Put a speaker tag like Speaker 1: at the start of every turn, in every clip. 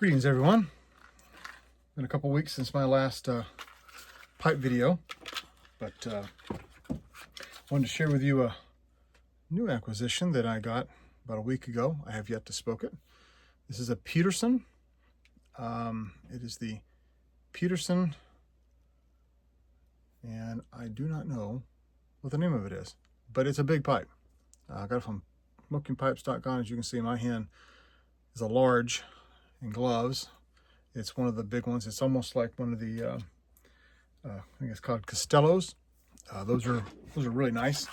Speaker 1: Greetings, everyone. Been a couple weeks since my last pipe video, but wanted to share with you a new acquisition that I got about a week ago. I have yet to smoke it. This is a Peterson. It is the Peterson, and I do not know what the name of it is, but it's a big pipe. I got it from smokingpipes.com. As you can see, my hand is a large in gloves. It's one of the big ones. It's almost like one of the I think it's called Costellos. Those are really nice.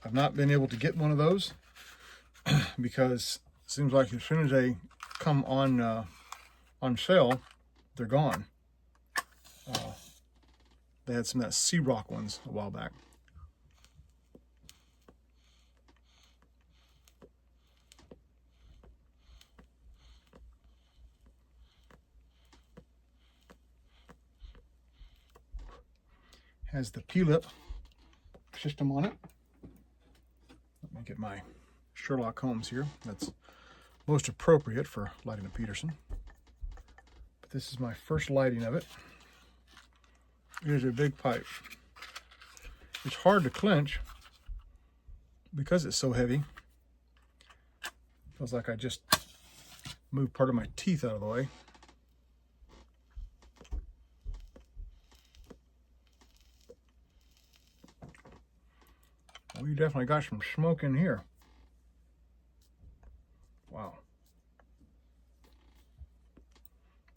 Speaker 1: I've not been able to get one of those because it seems like as soon as they come on sale, they're gone. They had some of that Sea Rock ones a while back. Has the P-lip system on it. Let me get my Sherlock Holmes here. That's most appropriate for lighting a Peterson. But this is my first lighting of it. It is a big pipe. It's hard to clench because it's so heavy. Feels like I just moved part of my teeth out of the way. Well, you definitely got some smoke in here. Wow.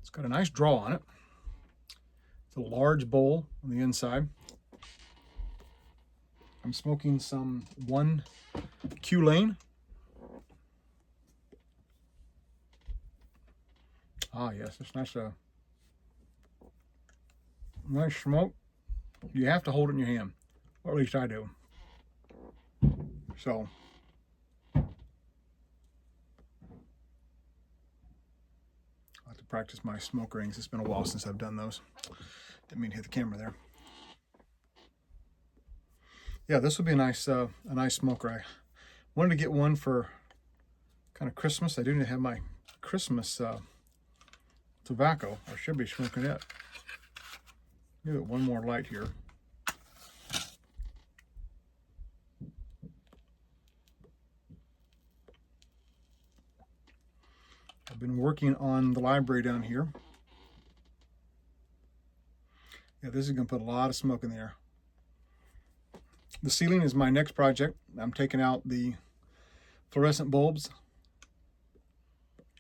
Speaker 1: It's got a nice draw on it. It's a large bowl on the inside. I'm smoking some 1Q lane. Ah, yes, it's nice. Nice smoke. You have to hold it in your hand, or at least I do. So, I'll have to practice my smoke rings. It's been a while since I've done those. Didn't mean to hit the camera there. Yeah, this would be a nice smoker. I wanted to get one for kind of Christmas. I do need to have my Christmas tobacco. I should be smoking it. Give it one more light here. I've been working on the library down here. Yeah, this is going to put a lot of smoke in there. The ceiling is my next project. I'm taking out the fluorescent bulbs,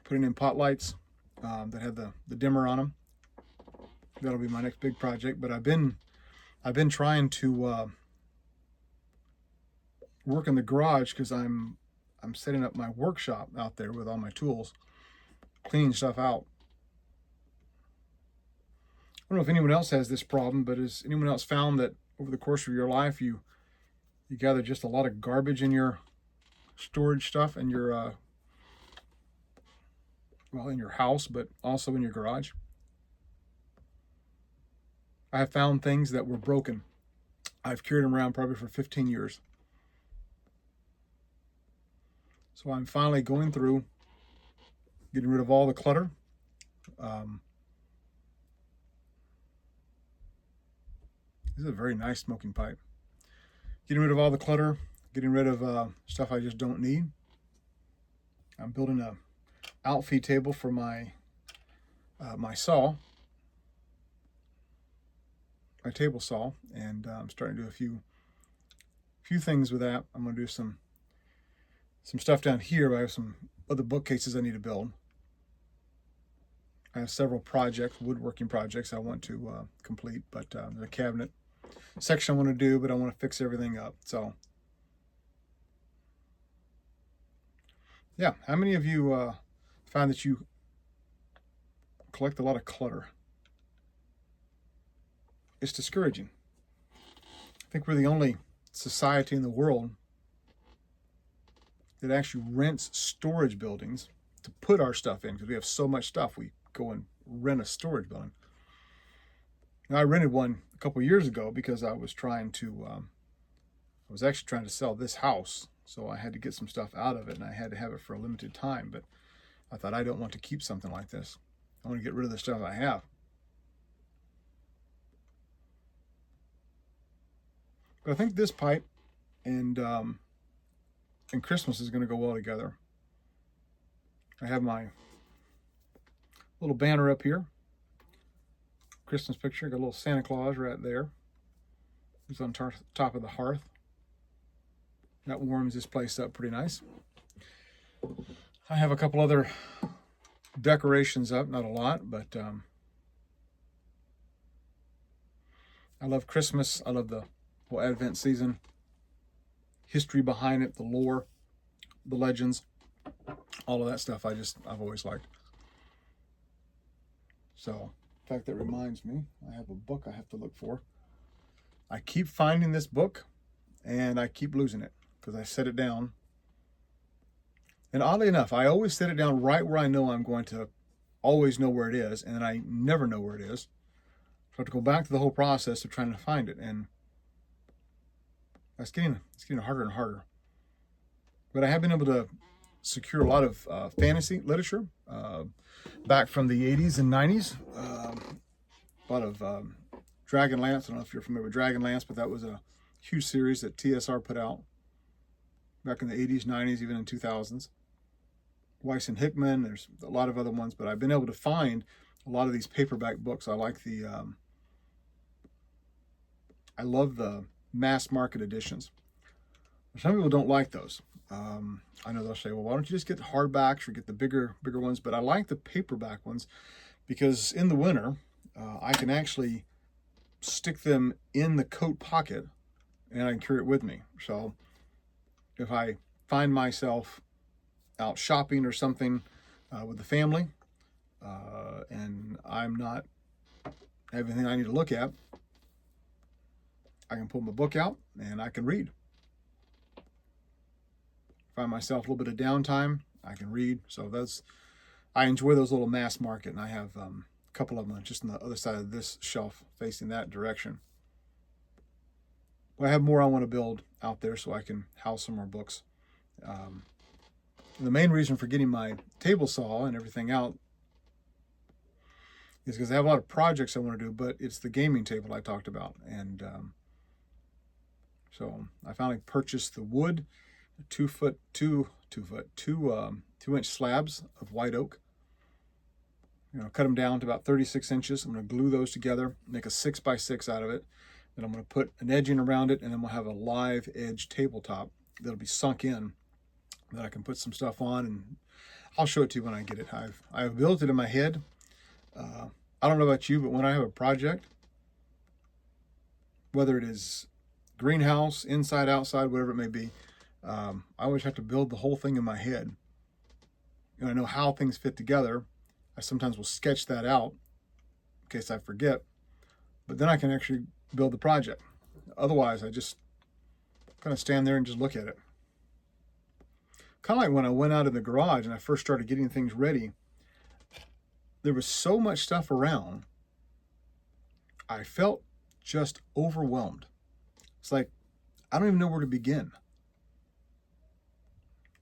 Speaker 1: putting in pot lights that have the dimmer on them. That'll be my next big project. But I've been trying to work in the garage because I'm setting up my workshop out there with all my tools, cleaning stuff out. I don't know if anyone else has this problem, but has anyone else found that over the course of your life you gather just a lot of garbage in your storage stuff and your in your house, but also in your garage? I have found things that were broken. I've carried them around probably for 15 years. So I'm finally going through, getting rid of all the clutter. This is a very nice smoking pipe. Getting rid of all the clutter, getting rid of stuff I just don't need. I'm building a outfeed table for my my saw, my table saw, and I'm starting to do a few things with that. I'm going to do some stuff down here, but I have some other bookcases I need to build. I have several projects, woodworking projects I want to complete, but the cabinet section I want to do, but I want to fix everything up. So, yeah, how many of you find that you collect a lot of clutter? It's discouraging. I think we're the only society in the world that actually rents storage buildings to put our stuff in, because we have so much stuff. We go and rent a storage building. Now, I rented one a couple years ago because I was actually trying to sell this house, so I had to get some stuff out of it, and I had to have it for a limited time. But I thought, I don't want to keep something like this. I want to get rid of the stuff I have. But I think this pipe and Christmas is going to go well together. I have my little banner up here. Christmas picture. Got a little Santa Claus right there. He's on top of the hearth. That warms this place up pretty nice. I have a couple other decorations up, not a lot, but I love Christmas. I love the whole Advent season. History behind it, the lore, the legends, all of that stuff I've always liked. So, in fact, that reminds me, I have a book I have to look for. I keep finding this book, and I keep losing it because I set it down. And oddly enough, I always set it down right where I know I'm going to always know where it is, and I never know where it is. So I have to go back to the whole process of trying to find it, and it's getting harder and harder. But I have been able to secure a lot of fantasy literature back from the 80s and 90s. A lot of Dragonlance. I don't know if you're familiar with Dragonlance, but that was a huge series that TSR put out back in the 80s, 90s, even in 2000s. Weiss and Hickman, there's a lot of other ones, but I've been able to find a lot of these paperback books. I like I love the mass market editions. Some people don't like those. I know they'll say, well, why don't you just get the hardbacks or get the bigger ones? But I like the paperback ones because in the winter, I can actually stick them in the coat pocket and I can carry it with me. So if I find myself out shopping or something with the family and I'm not have anything I need to look at, I can pull my book out and I can read. Find myself a little bit of downtime, I can read. So I enjoy those little mass market, and I have a couple of them just on the other side of this shelf facing that direction. But I have more I want to build out there so I can house some more books. The main reason for getting my table saw and everything out is because I have a lot of projects I want to do, but it's the gaming table I talked about. And so I finally purchased the wood, 2 inch slabs of white oak. Cut them down to about 36 inches. I'm going to glue those together, make a 6x6 out of it. Then I'm going to put an edging around it, and then we'll have a live edge tabletop that'll be sunk in that I can put some stuff on, and I'll show it to you when I get it. I've built it in my head. I don't know about you, but when I have a project, whether it is greenhouse, inside, outside, whatever it may be, I always have to build the whole thing in my head. And I know how things fit together. I sometimes will sketch that out in case I forget, but then I can actually build the project. Otherwise, I just kind of stand there and just look at it. Kind of like when I went out in the garage and I first started getting things ready, there was so much stuff around, I felt just overwhelmed. It's like, I don't even know where to begin.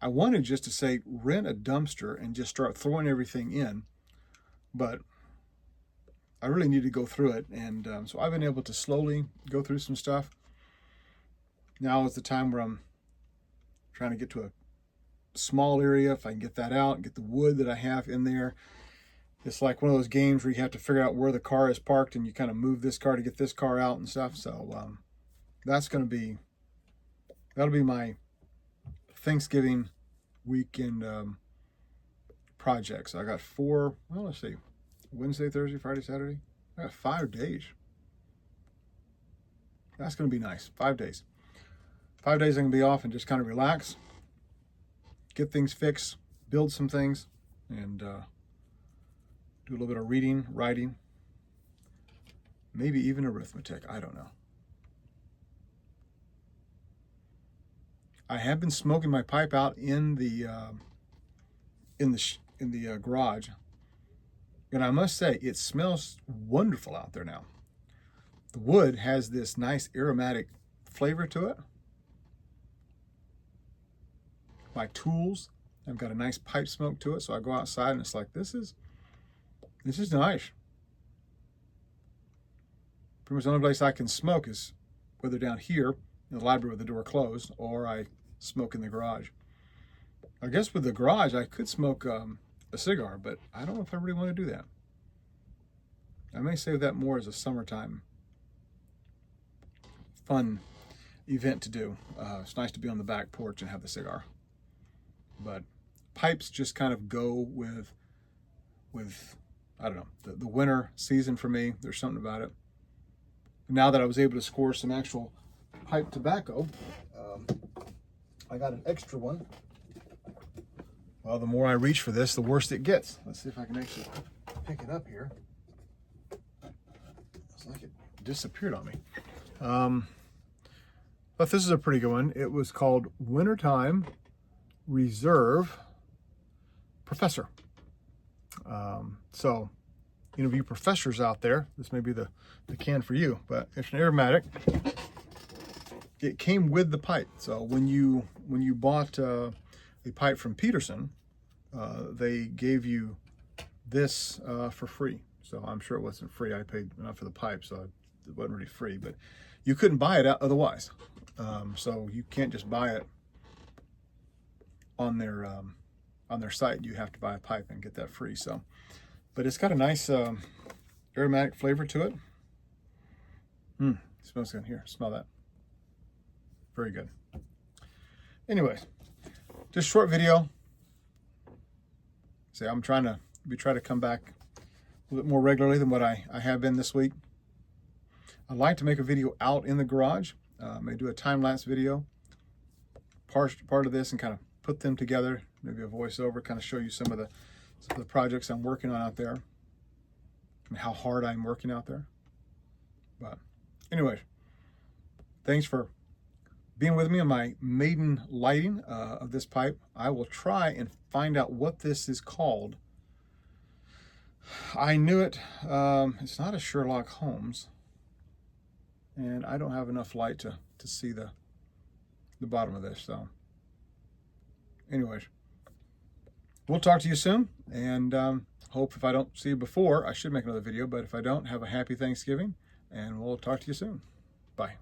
Speaker 1: I wanted just to say, rent a dumpster and just start throwing everything in, but I really need to go through it. And so I've been able to slowly go through some stuff. Now is the time where I'm trying to get to a small area. If I can get that out, get the wood that I have in there. It's like one of those games where you have to figure out where the car is parked and you kind of move this car to get this car out and stuff. So that'll be my Thanksgiving weekend project. So I got 4, well, let's see, Wednesday, Thursday, Friday, Saturday. I got 5 days. That's going to be nice. 5 days. 5 days I can be off and just kind of relax, get things fixed, build some things, and do a little bit of reading, writing, maybe even arithmetic. I don't know. I have been smoking my pipe out in the garage, and I must say it smells wonderful out there now. The wood has this nice aromatic flavor to it. My tools I've got a nice pipe smoke to it, so I go outside and it's like, this is nice. Pretty much the only place I can smoke is whether down here in the library with the door closed, or I smoke in the garage. I guess with the garage, I could smoke a cigar, but I don't know if I really want to do that. I may save that more as a summertime fun event to do. It's nice to be on the back porch and have the cigar. But pipes just kind of go with I don't know, the winter season for me. There's something about it. Now that I was able to score some actual pipe tobacco, I got an extra one. Well, the more I reach for this, the worse it gets. Let's see if I can actually pick it up here. It's like it disappeared on me. But this is a pretty good one. It was called Wintertime Reserve Professor. So, you know, you professors out there, this may be the can for you, but it's an aromatic. It came with the pipe. So when you bought a pipe from Peterson, they gave you this for free. So I'm sure it wasn't free. I paid enough for the pipe, so it wasn't really free. But you couldn't buy it otherwise. So you can't just buy it on their site. You have to buy a pipe and get that free. So, but it's got a nice aromatic flavor to it. Smells good. Here, smell that. Very good. Anyways, just a short video. See, I'm trying to come back a little bit more regularly than what I have been this week. I'd like to make a video out in the garage. May do a time-lapse video, part of this, and kind of put them together. Maybe a voiceover, kind of show you some of the projects I'm working on out there and how hard I'm working out there. But anyways, thanks for being with me on my maiden lighting of this pipe. I will try and find out what this is called. I knew it. It's not a Sherlock Holmes, and I don't have enough light to see the bottom of this. So anyways, we'll talk to you soon, and hope if I don't see you before, I should make another video, but if I don't, have a happy Thanksgiving, and we'll talk to you soon. Bye.